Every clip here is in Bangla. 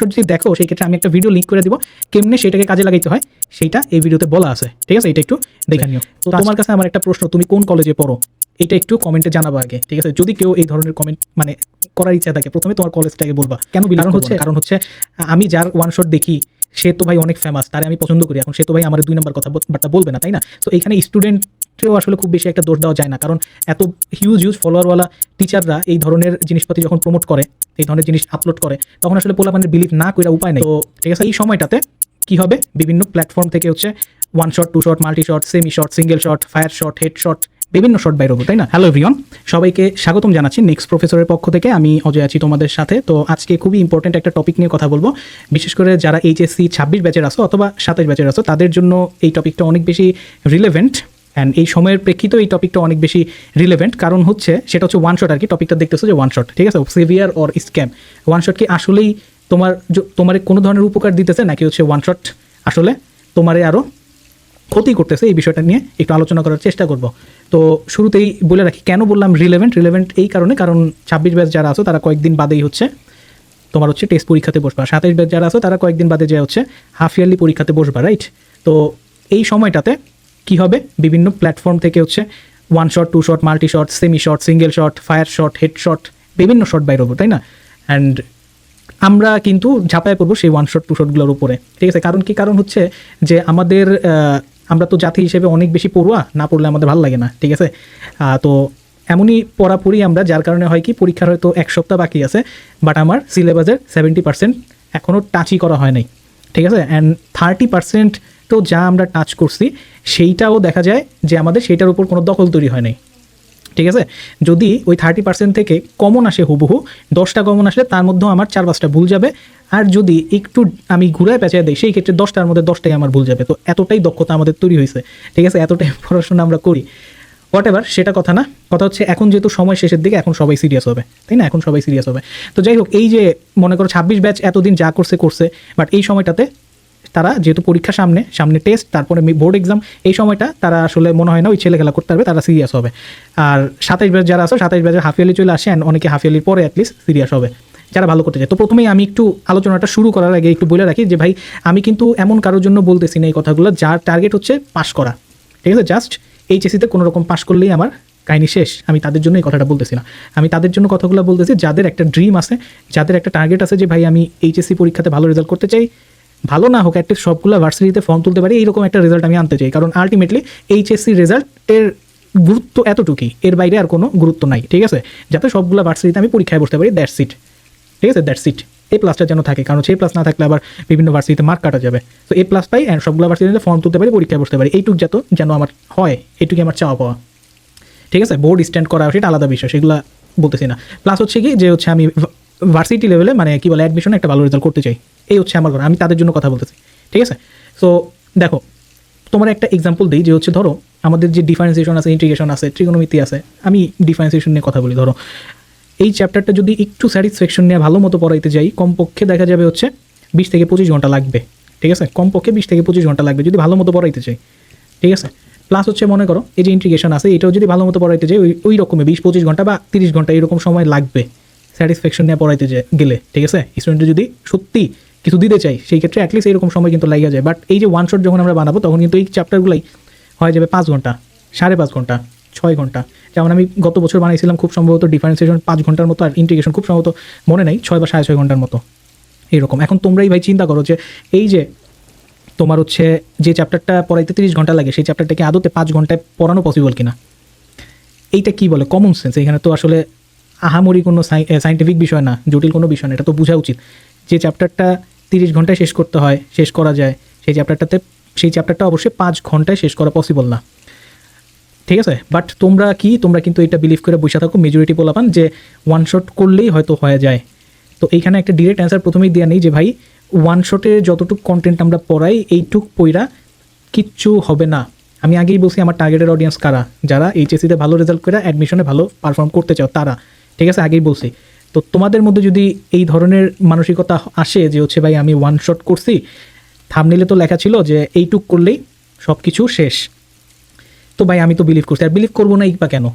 যদি দেখো সেই ক্ষেত্রে আমি একটা ভিডিও লিঙ্ক করে দিব, কেমনে সেটাকে কাজে লাগাইতে হয় সেইটা এই ভিডিওতে বলা আছে, ঠিক আছে? এটা একটু দেখে নিও। তো তোমার কাছে আমার একটা প্রশ্ন, তুমি কোন কলেজে পড়ো এটা একটু কমেন্টে জানাবো আগে, ঠিক আছে? যদি কেউ এই ধরনের কমেন্ট মানে করার ইচ্ছা থাকে, প্রথমে তোমার কলেজটাকে বলবা। কেন? কারণ হচ্ছে আমি যার ওয়ান শট দেখি সে তো ভাই অনেক ফেমাস, তারে আমি পছন্দ করি, এখন সে তো ভাই আমার 2 নম্বর কথাবার্তা বলবে না, তাই না? তো এখানে স্টুডেন্টকেও আসলে খুব বেশি একটা দোষ দেওয়া যায় না, কারণ এত হিউজ ফলোয়ারওয়ালা টিচাররা এই ধরনের জিনিসপাতি যখন প্রমোট করে, এই ধরনের জিনিস আপলোড করে, তখন আসলে পোলাপানের বিলিভ না করে উপায় নেই। তো ঠিক আছে, এই সময়টাতে কি হবে, বিভিন্ন প্ল্যাটফর্ম থেকে হচ্ছে one shot, two shot, multi shot, semi shot, single shot, fire shot, head shot, বিভিন্ন শট বাইর হবো, তাই না? হ্যালো এভরিওয়ান, সবাইকে স্বাগতম জানাচ্ছি নেক্সট প্রফেসরের পক্ষ থেকে। আমি অজয় আছি তোমাদের সাথে। তো আজকে খুবই ইম্পর্টেন্ট একটা টপিক নিয়ে কথা বলবো, বিশেষ করে যারা এইচএসসি 26 ব্যাচের আসো অথবা 27 ব্যাচের আসো, তাদের জন্য এই টপিকটা অনেক বেশি রিলেভেন্ট। অ্যান্ড এই সময়ের প্রেক্ষিতেও এই টপিকটা অনেক বেশি রিলেভেন্ট, কারণ হচ্ছে সেটা হচ্ছে ওয়ান শট আর কি। টপিকটা দেখতেছো যে ওয়ান শট, ঠিক আছে? Saviour or scam. One shot কি আসলেই তোমার কোনো ধরনের উপকার দিতেছে, নাকি হচ্ছে ওয়ান শট আসলে তোমারে আরও ক্ষতি করতেছে? এই বিষয়টা নিয়ে একটু আলোচনা করার চেষ্টা করব। তো শুরুতেই বলে রাখি, কেন বললাম রিলেভেন্ট এই কারণে, কারণ 26 ব্যাচ যারা আছো তারা কয়েকদিন বাদেই হচ্ছে তোমার হচ্ছে টেস্ট পরীক্ষাতে বসবা, 27 ব্যাচ যারা আছো তারা কয়েকদিন বাদে যায় হচ্ছে হাফ ইয়ারলি পরীক্ষাতে বসবা, রাইট? তো এই সময়টাতে কি হবে, বিভিন্ন প্ল্যাটফর্ম থেকে হচ্ছে one shot, two shot, multi shot, semi shot, single shot, fire shot, head shot, বিভিন্ন শট বাইর হবো, তাই না? অ্যান্ড আমরা কিন্তু ঝাঁপায় পড়বো সেই ওয়ান শট, টু শটগুলোর উপরে, ঠিক আছে? কারণ কি? কারণ হচ্ছে যে আমরা তো জাতি হিসেবে অনেক বেশি পড়ুয়া, না পড়লে আমাদের ভালো লাগে না, ঠিক আছে? তো এমনই পড়াপড়ি আমরা, যার কারণে হয় কি, পরীক্ষার হয়তো 1 সপ্তাহ বাকি আছে, বাট আমার সিলেবাসের 70% এখনও টাচই করা হয় নাই, ঠিক আছে? অ্যান্ড 30% তো যা আমরা টাচ করছি সেইটাও দেখা যায় যে আমাদের সেইটার উপর কোনো দখল তৈরি হয় নাই, ঠিক আছে? যদি ওই 30% থেকে কমন আসে, হুবহু 10টা কমন আসলে তার মধ্যেও আমার 4-5টা ভুল যাবে, আর যদি একটু আমি ঘুরায় পেঁচায় দিই সেই ক্ষেত্রে 10টার মধ্যে 10টাই আমার ভুল যাবে। তো এতটাই দক্ষতা আমাদের তৈরি হয়েছে, ঠিক আছে? এতটাই পড়াশোনা আমরা করি, হোয়াট এভার, সেটা কথা না। কথা হচ্ছে এখন যেহেতু সময় শেষের দিকে, এখন সবাই সিরিয়াস হবে, তাই না? এখন সবাই সিরিয়াস হবে। তো যাই হোক, এই যে মনে করো 26 ব্যাচ এতদিন যা করছে, বাট এই সময়টাতে তারা যেহেতু পরীক্ষা সামনে টেস্ট, তারপরে বোর্ড এক্সাম, এই সময়টা তারা আসলে মনে হয় না ওই ছেলে খেলা করতে পারবে, তারা সিরিয়াস হবে। আর 27 ব্যাচ যারা আছে, 27 ব্যাচের হাফ ইয়ারলি চলে আসে, অ্যান্ড অনেকে হাফ ইয়ারলির পরে অ্যাটলিস্ট সিরিয়াস হবে যারা ভালো করতে চায়। তো প্রথমেই আমি একটু আলোচনাটা শুরু করার আগে একটু বলে রাখি যে ভাই, আমি কিন্তু এমন কারোর জন্য বলতেছি না এই কথাগুলো যার টার্গেট হচ্ছে পাস করা, ঠিক আছে? জাস্ট এইচএসসিতে কোনো রকম পাস করলেই আমার কাহিনী শেষ, আমি তাদের জন্য এই কথাটা বলতেছি না। আমি তাদের জন্য কথাগুলো বলতেছি যাদের একটা ড্রিম আছে, যাদের একটা টার্গেট আছে যে ভাই আমি এইচএসসি পরীক্ষাতে ভালো রেজাল্ট করতে চাই, ভালো না হোক অ্যাটলিস্ট সবগুলো ভার্সিটিতে ফর্ম তুলতে পারি, এইরকম একটা রেজাল্ট আমি আনতে চাই। কারণ আলটিমেটলি এইচএসসি রেজাল্টের গুরুত্ব এতটুকুই, এর বাইরে আর কোনো গুরুত্ব নাই, ঠিক আছে? যাতে সবগুলো ভার্সিটিতে আমি পরীক্ষায় বসতে পারি, দ্যাটস ইট, ঠিক আছে? That's it. এ প্লাসটা যেন থাকে, কারণ সেই প্লাস না থাকলে আবার বিভিন্ন ভার্সিটিতে মার্ক কাটা যাবে। তো এ প্লাস পাই অ্যান্ড সবগুলো ভার্সিটিতে ফর্ম তুলতে পারি, পরীক্ষায় বসতে পারি, এইটুক যেন আমার হয়, এইটুকুই আমার চাওয়া পাওয়া, ঠিক আছে? বোর্ড স্ট্যান্ড করা সেটা আলাদা বিষয়, সেগুলো বলতেছি না। প্লাস হচ্ছে কি যে হচ্ছে আমি ভার্সিটি লেভেলে মানে কি বলে অ্যাডমিশনে একটা ভালো রেজাল্ট করতে চাই, এই হচ্ছে আমার কথা, আমি তাদের জন্য কথা বলতেছি, ঠিক আছে? সো দেখো, তোমার একটা এক্সাম্পল দিই যে হচ্ছে ধরো আমাদের যে ডিফারেন্সিয়েশন আছে, ইন্টিগ্রেশন আছে, ট্রিগোনোমেট্রি আছে, আমি ডিফারেন্সিয়েশন নিয়ে কথা বলি। ধরো এই চ্যাপ্টারটা যদি একটু স্যাটিসফ্যাকশন নিয়ে ভালো মতো পড়াইতে যাই, কমপক্ষে দেখা যাবে হচ্ছে 20 থেকে 25 ঘন্টা লাগবে, ঠিক আছে? কমপক্ষে 20 থেকে 25 ঘন্টা লাগবে যদি ভালো মতো পড়াইতে চাই, ঠিক আছে? প্লাস হচ্ছে মনে করো এই যে ইন্টিগ্রেশন আছে, এটাও যদি ভালো মতো পড়াইতে যাই ওই রকমই 20-25 ঘন্টা বা 30 ঘন্টা এরকম সময় লাগবে স্যাটিসফ্যাকশন নিয়ে পড়াইতে গেলে, ঠিক আছে? স্টুডেন্টের যদি সত্যি কিছু দিতে চাই সেই ক্ষেত্রে অ্যাটলিস্ট এরকম সময় কিন্তু লাগিয়ে যায়। বাট এই যে ওয়ান শট যখন আমরা বানাবো, তখন কিন্তু এই চ্যাপ্টারগুলোই হয়ে যাবে 5 ঘন্টা, 5.5 ঘন্টা, 6 ঘন্টা। যেমন আমি গত বছর বানিয়েছিলাম খুব সম্ভবত ডিফারেন্সিয়েশন 5 ঘন্টার মতো, আর ইন্টিগ্রেশন খুব সম্ভবত মনে নাই 6 বা 6.5 ঘন্টার মতো এইরকম। এখন তোমরাই ভাই চিন্তা করো যে এই যে তোমার হচ্ছে যে চ্যাপ্টারটা পড়াইতে 30 ঘন্টা লাগে, সেই চ্যাপ্টারটাকে আদতে 5 ঘন্টায় পড়ানো পসিবল কিনা? এইটা কি বলে কমন সেন্স? এখানে তো আসলে আহামরি কোনো সাইন্টিফিক বিষয় না, জটিল কোনো বিষয় না, এটা তো বোঝা উচিত। যে চ্যাপ্টারটা 30 ঘন্টায় শেষ করতে হয়, শেষ করা যায়, সেই চ্যাপ্টারটা অবশ্যই 5 ঘন্টায় শেষ করা পসিবল না, ঠিক আছে? বাট তোমরা কিন্তু এটা বিলিভ করে বসে থাকো মেজরিটি পোলাপান যে ওয়ান শট করলেই হয়তো হয়ে যায়। তো এইখানে একটা ডিরেক্ট অ্যান্সার প্রথমেই দেওয়া নেই যে ভাই ওয়ান শটে যতটুকু কন্টেন্ট আমরা পড়াই এইটুক পইরা কিচ্ছু হবে না। আমি আগেই বলছি আমার টার্গেটের অডিয়েন্স কারা, যারা এইচএসসিতে ভালো রেজাল্ট করে অ্যাডমিশনে ভালো পারফর্ম করতে চাও তারা, ঠিক আছে? আগেই বলছি। তো তোমাদের মধ্যে যদি এই ধরনের মানসিকতা আসে যে হচ্ছে ভাই আমি ওয়ান শট করছি, থাম্বনেইলে তো লেখা ছিল যে এইটুক করলেই সব কিছু শেষ, তো ভাই আমি তো বিলিভ করছি। আর বিলিভ করবো না বা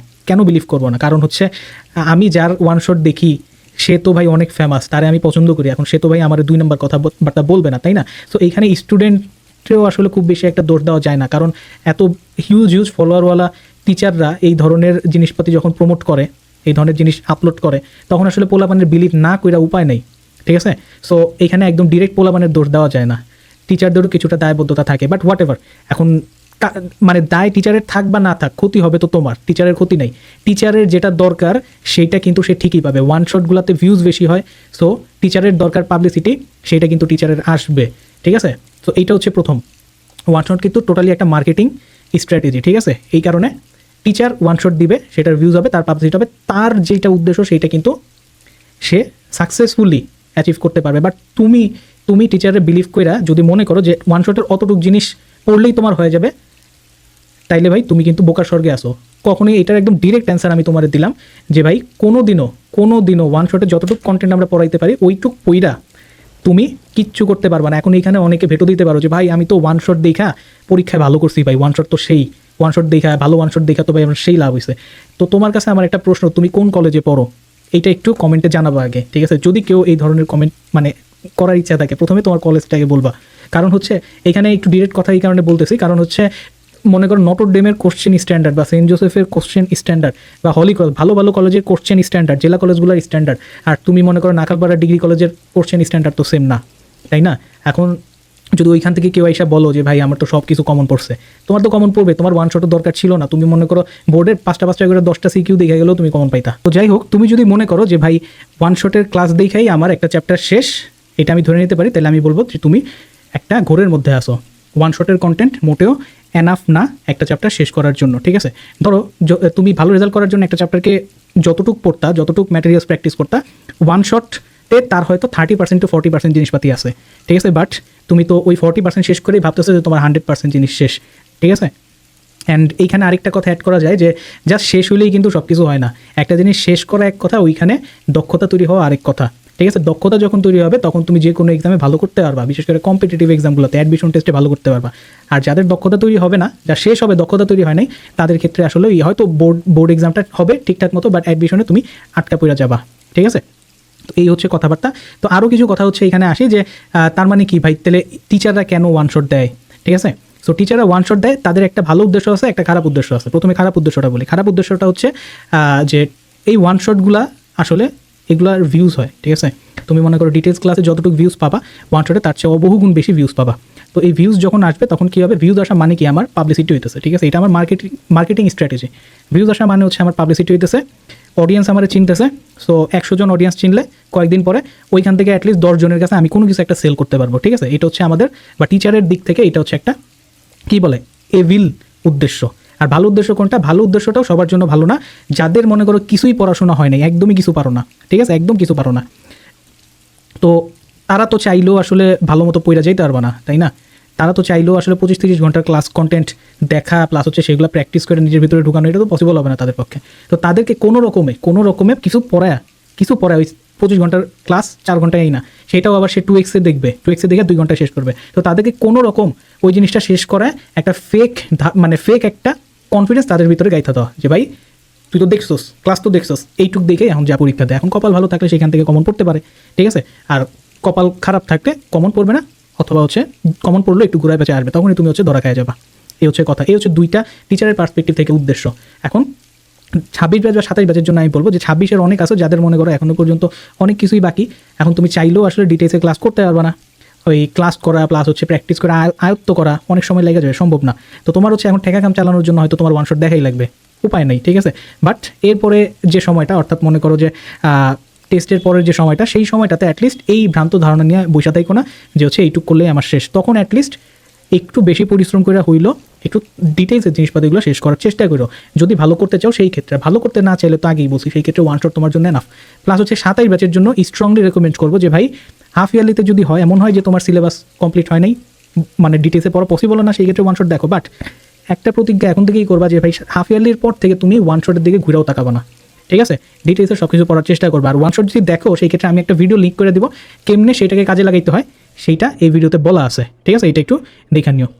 কেন বিলিভ করবো না? কারণ হচ্ছে আমি যার ওয়ান শট দেখি সে তো ভাই অনেক ফেমাস, তারে আমি পছন্দ করি, এখন সে তো ভাই আমার 2 নম্বর কথাবার্তা বলবে না, তাই না? সো এইখানে স্টুডেন্টকেও আসলে খুব বেশি একটা দোষ দেওয়া যায় না, কারণ এত হিউজ ফলোয়ারওয়ালা টিচাররা এই ধরনের জিনিসপাতি যখন প্রমোট করে, এই ধরনের জিনিস আপলোড করে, তখন আসলে পোলাপানের বিলিভ না কইরা উপায় নেই, ঠিক আছে? সো এখানে একদম ডিরেক্ট পোলাপানের দোষ দেওয়া যায় না, টিচারদেরও কিছুটা দায়বদ্ধতা থাকে। বাট হোয়াট এভার, এখন মানে দায় টিচারের থাক বা না থাক, ক্ষতি হবে তো তোমার, টিচারের ক্ষতি নেই। টিচারের যেটা দরকার সেইটা কিন্তু সে ঠিকই পাবে, ওয়ান শটগুলোতে ভিউজ বেশি হয়, সো টিচারের দরকার পাবলিসিটি, সেইটা কিন্তু টিচারের আসবে, ঠিক আছে? তো এইটা হচ্ছে প্রথম, ওয়ান শট কিন্তু টোটালি একটা মার্কেটিং স্ট্র্যাটেজি, ঠিক আছে? এই কারণে টিচার ওয়ান শট দিবে, সেটার ভিউজ হবে, তার পাবলিসিটি হবে, তার যেটা উদ্দেশ্য সেইটা কিন্তু সে সাকসেসফুলি অ্যাচিভ করতে পারবে। বাট তুমি টিচারে বিলিভ কইরা যদি মনে করো যে ওয়ান শটের অতটুকু জিনিস পড়লেই তোমার হয়ে যাবে, তাইলে ভাই তুমি কিন্তু বোকার স্বর্গে আসো। কখনোই এটার একদম ডিরেক্ট অ্যান্সার আমি তোমার দিলাম যে ভাই কোনো দিনও ওয়ান শটে যতটুকু কন্টেন্ট আমরা পড়াইতে পারি ওইটুক পইরা তুমি কিচ্ছু করতে পারবা না। এখন এইখানে অনেকে ভেটো দিতে পারো যে ভাই আমি তো ওয়ান শট দেখা পরীক্ষায় ভালো করছি, ভাই ওয়ান শট তো সেই ওয়ান শট দেখা ভালো ওয়ান শট দেখা তো ভাই আমার সেই লাভ হয়েছে। তো তোমার কাছে আমার একটা প্রশ্ন, তুমি কোন কলেজে পড়ো এইটা একটু কমেন্টে জানাবো আগে, ঠিক আছে? যদি কেউ এই ধরনের কমেন্ট মানে করার ইচ্ছা থাকে, প্রথমে তোমার কলেজটাকে বলবা। কারণ হচ্ছে এখানে একটু ডিরেক্ট কথা এই কারণে বলতেছি, কারণ হচ্ছে মনে করো নটর ডেমের কোশ্চেন স্ট্যান্ডার্ড বা সেন্ট জোসেফের কোশ্চেন স্ট্যান্ডার্ড বা হলি কলেজ, ভালো ভালো কলেজের কোশ্চেন স্ট্যান্ডার্ড, জেলা কলেজগুলোর স্ট্যান্ডার্ড, আর তুমি মনে করো নাকালপাড়া ডিগ্রি কলেজের কোশ্চেন স্ট্যান্ডার্ড তো সেম না, তাই না? এখন যদি ওইখান থেকে কেউ এসে বলো যে ভাই আমার তো সব কিছু কমন পড়ছে, তোমার তো কমন পড়বে, তোমার ওয়ান শটের দরকার ছিল না। তুমি মনে করো বোর্ডের 5টা করে 10টা সিকিউ দেখে গেলেও তুমি কমন পাইতা। তো যাই হোক, তুমি যদি মনে করো যে ভাই ওয়ান শটের ক্লাস দেখাই আমার একটা চ্যাপ্টার শেষ, এটা আমি ধরে নিতে পারি, তাহলে আমি বলবো যে তুমি একটা ঘোরের মধ্যে আসো। ওয়ান শটের কন্টেন্ট মোটেও এনাফ না একটা চ্যাপ্টার শেষ করার জন্য, ঠিক আছে? ধরো তুমি ভালো রেজাল্ট করার জন্য একটা চ্যাপ্টারকে যতটুক পড়তা, যতটুক ম্যাটেরিয়ালস প্র্যাকটিস করতা, ওয়ান শটে তার হয়তো 30% to 40% জিনিসপাতি আছে, ঠিক আছে? বাট তুমি তো ওই 40% শেষ করেই ভাবতেছো যে তোমার 100% জিনিস শেষ, ঠিক আছে? অ্যান্ড এইখানে আরেকটা কথা অ্যাড করা যায় যে জাস্ট শেষ হলেই কিন্তু সব কিছু হয় না। একটা জিনিস শেষ করা এক কথা, ওইখানে দক্ষতা তৈরি হওয়া আরেক কথা, ঠিক আছে? দক্ষতা যখন তৈরি হবে তখন তুমি যে কোনো এক্সামে ভালো করতে পারবা, বিশেষ করে কম্পিটিটিভ এক্সামগুলোতে, অ্যাডমিশন টেস্টে ভালো করতে পারবা। আর যাদের দক্ষতা তৈরি হবে না, যা শেষ হবে দক্ষতা তৈরি হয় নাই, তাদের ক্ষেত্রে আসলে হয়তো বোর্ড এক্সামটা হবে ঠিকঠাক মতো, বাট অ্যাডমিশনে তুমি আটকা পড়ে যাবা, ঠিক আছে? তো এই হচ্ছে কথাবার্তা। তো আরও কিছু কথা হচ্ছে এখানে আসি যে তার মানে কি ভাই, তাহলে টিচাররা কেন ওয়ান শট দেয়, ঠিক আছে? সো টিচাররা ওয়ান শট দেয়, তাদের একটা ভালো উদ্দেশ্য আছে, একটা খারাপ উদ্দেশ্য আছে। প্রথমে খারাপ উদ্দেশ্যটা বলি। খারাপ উদ্দেশ্যটা হচ্ছে যে এই ওয়ান শটগুলা আসলে এগুলার ভিউজ হয়, ঠিক আছে? তুমি মনে করো ডিটেলস ক্লাসে যতটুকু ভিউজ পাবা, ওয়ান শটে তার চেয়ে বহুগুণ বেশি ভিউজ পাবা। তো এই ভিউজ যখন আসবে তখন কী হবে, ভিউজ আসা মানে কি আমার পাবলিসিটি হইতেছে, ঠিক আছে? এটা আমার মার্কেটিং স্ট্র্যাটেজি। ভিউজ আসা মানে হচ্ছে আমার পাবলিসিটি হইতেছে, অডিয়েন্স আমার চিনতেছে। সো 100 জন অডিয়েন্স চিনলে কয়েকদিন পরে ওইখান থেকে অ্যাটলিস্ট 10 জনের কাছে আমি কোনো কিছু একটা সেল করতে পারবো, ঠিক আছে? এটা হচ্ছে আমাদের বা টিচারের দিক থেকে এটা হচ্ছে একটা কী বলে এভিল উদ্দেশ্য। আর ভালো উদ্দেশ্য কোনটা? ভালো উদ্দেশ্যটাও সবার জন্য ভালো না। যাদের মনে করো কিছুই পড়াশোনা হয় নাই, একদমই কিছু পারো না, ঠিক আছে? একদম কিছু পারো না, তো তারা তো চাইলেও আসলে ভালো মতো পড়া যাইতে পারবে না, তাই না? তারা তো চাইলেও আসলে 25-30 ঘন্টার ক্লাস কন্টেন্ট দেখা প্লাস হচ্ছে সেগুলো প্র্যাকটিস করে নিজের ভিতরে ঢুকানো, এটা তো পসিবল হবে না তাদের পক্ষে। তো তাদেরকে কোনো রকমে কিছু পড়ায় ওই 25 ঘন্টার ক্লাস 4 ঘন্টায় না, সেটাও আবার সে 2x দেখবে, 2x দেখে 2 ঘন্টায় শেষ করবে। তো তাদেরকে কোনো রকম ওই জিনিসটা শেষ করায় একটা ফেক একটা কনফিডেন্স তাদের ভিতরে গাইতে দেওয়া যে ভাই তুই তো দেখছোস, ক্লাস তো দেখছোস, এইটুক দেখে এখন যা পরীক্ষা দেয়। এখন কপাল ভালো থাকলে সেখান থেকে কমন পড়তে পারে, ঠিক আছে? আর কপাল খারাপ থাকলে কমন পড়বে না, অথবা হচ্ছে কমন পড়লে একটু ঘুরায় বেঁচে আসবে, তখনই তুমি হচ্ছে ধরা খায় যাবা। এই হচ্ছে কথা। এই হচ্ছে দুইটা টিচারের পার্সপেক্টিভ থেকে উদ্দেশ্য। এখন 26 ব্যাচ বা 27 ব্যাচের জন্য আমি বলবো যে 26-এর অনেক আছে যাদের মনে করো এখনও পর্যন্ত অনেক কিছুই বাকি। এখন তুমি চাইলেও আসলে ডিটেলসে ক্লাস করতে পারবে না, ওই ক্লাস করা প্লাস হচ্ছে প্র্যাকটিস করা, আয়ত্ত করা অনেক সময় লেগে যাবে, সম্ভব না। তো তোমার হচ্ছে এখন ঠেকা কাম চালানোর জন্য হয়তো তোমার ওয়ান শট দেখাই লাগবে, উপায় নেই, ঠিক আছে? বাট এরপরে যে সময়টা, অর্থাৎ মনে করো যে টেস্টের পরের যে সময়টা, সেই সময়টাতে অ্যাটলিস্ট এই ভ্রান্ত ধারণা নিয়ে বসে থাকো না যে হচ্ছে এইটুক করলেই আমার শেষ। তখন অ্যাটলিস্ট একটু বেশি পরিশ্রম করে হইলো একটু ডিটেলসের জিনিসপাতিগুলো শেষ করার চেষ্টা করো যদি ভালো করতে চাও। সেই ক্ষেত্রে ভালো করতে না চাইলে তো আগেই বলছি, সেই ক্ষেত্রে ওয়ান শট তোমার জন্য এনাফ। প্লাস হচ্ছে 27 ব্যাচের জন্য স্ট্রংলি রেকমেন্ড করবো যে ভাই হাফ ইয়ারলিতে যদি হয়, এমন হয় যে তোমার সিলেবাস কমপ্লিট হয় নাই, মানে ডিটেলসে পড়া পসিবল না, সেই ক্ষেত্রে ওয়ান শট দেখো। বাট একটা প্রতিজ্ঞা এখন থেকেই করবা যে ভাই হাফ ইয়ারলির পর থেকে তুমি ওয়ান শটের দিকে ঘুরেও তাকাবা না, ঠিক আছে? ডিটেলসে সব কিছু পড়ার চেষ্টা করবে। আর ওয়ান শট যদি দেখো, সেই ক্ষেত্রে আমি একটা ভিডিও লিঙ্ক করে দিব কেমনে সেটাকে কাজে লাগাইতে হয়, সেইটা এই ভিডিওতে বলা আছে, ঠিক আছে? এটা একটু দেখে নিও।